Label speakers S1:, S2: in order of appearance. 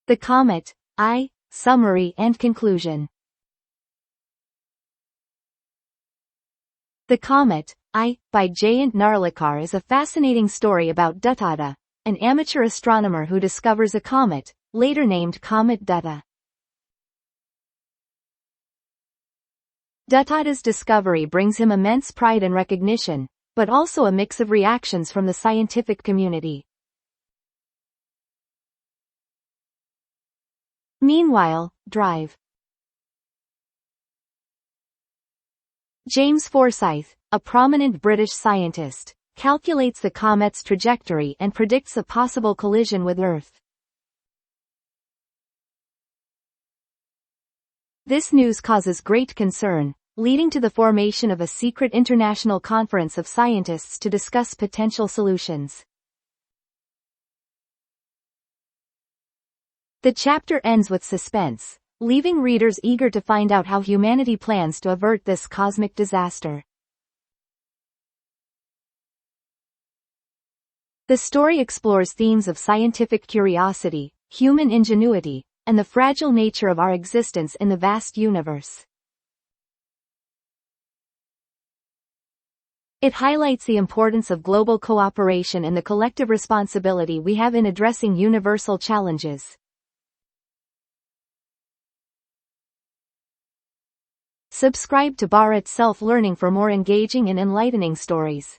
S1: The Comet, I, Summary and Conclusion. The Comet, I, by Jayant Narlikar is a fascinating story about Duttada, an amateur astronomer who discovers a comet, later named Comet Dutta. Duttada's discovery brings him immense pride and recognition, but also a mix of reactions from the scientific community. Meanwhile, Drive. James Forsyth, a prominent British scientist, calculates the comet's trajectory and predicts a possible collision with Earth. This news causes great concern, leading to the formation of a secret international conference of scientists to discuss potential solutions. The chapter ends with suspense, leaving readers eager to find out how humanity plans to avert this cosmic disaster. The story explores themes of scientific curiosity, human ingenuity, and the fragile nature of our existence in the vast universe. It highlights the importance of global cooperation and the collective responsibility we have in addressing universal challenges. Subscribe to Bharat Self-Learning for more engaging and enlightening stories.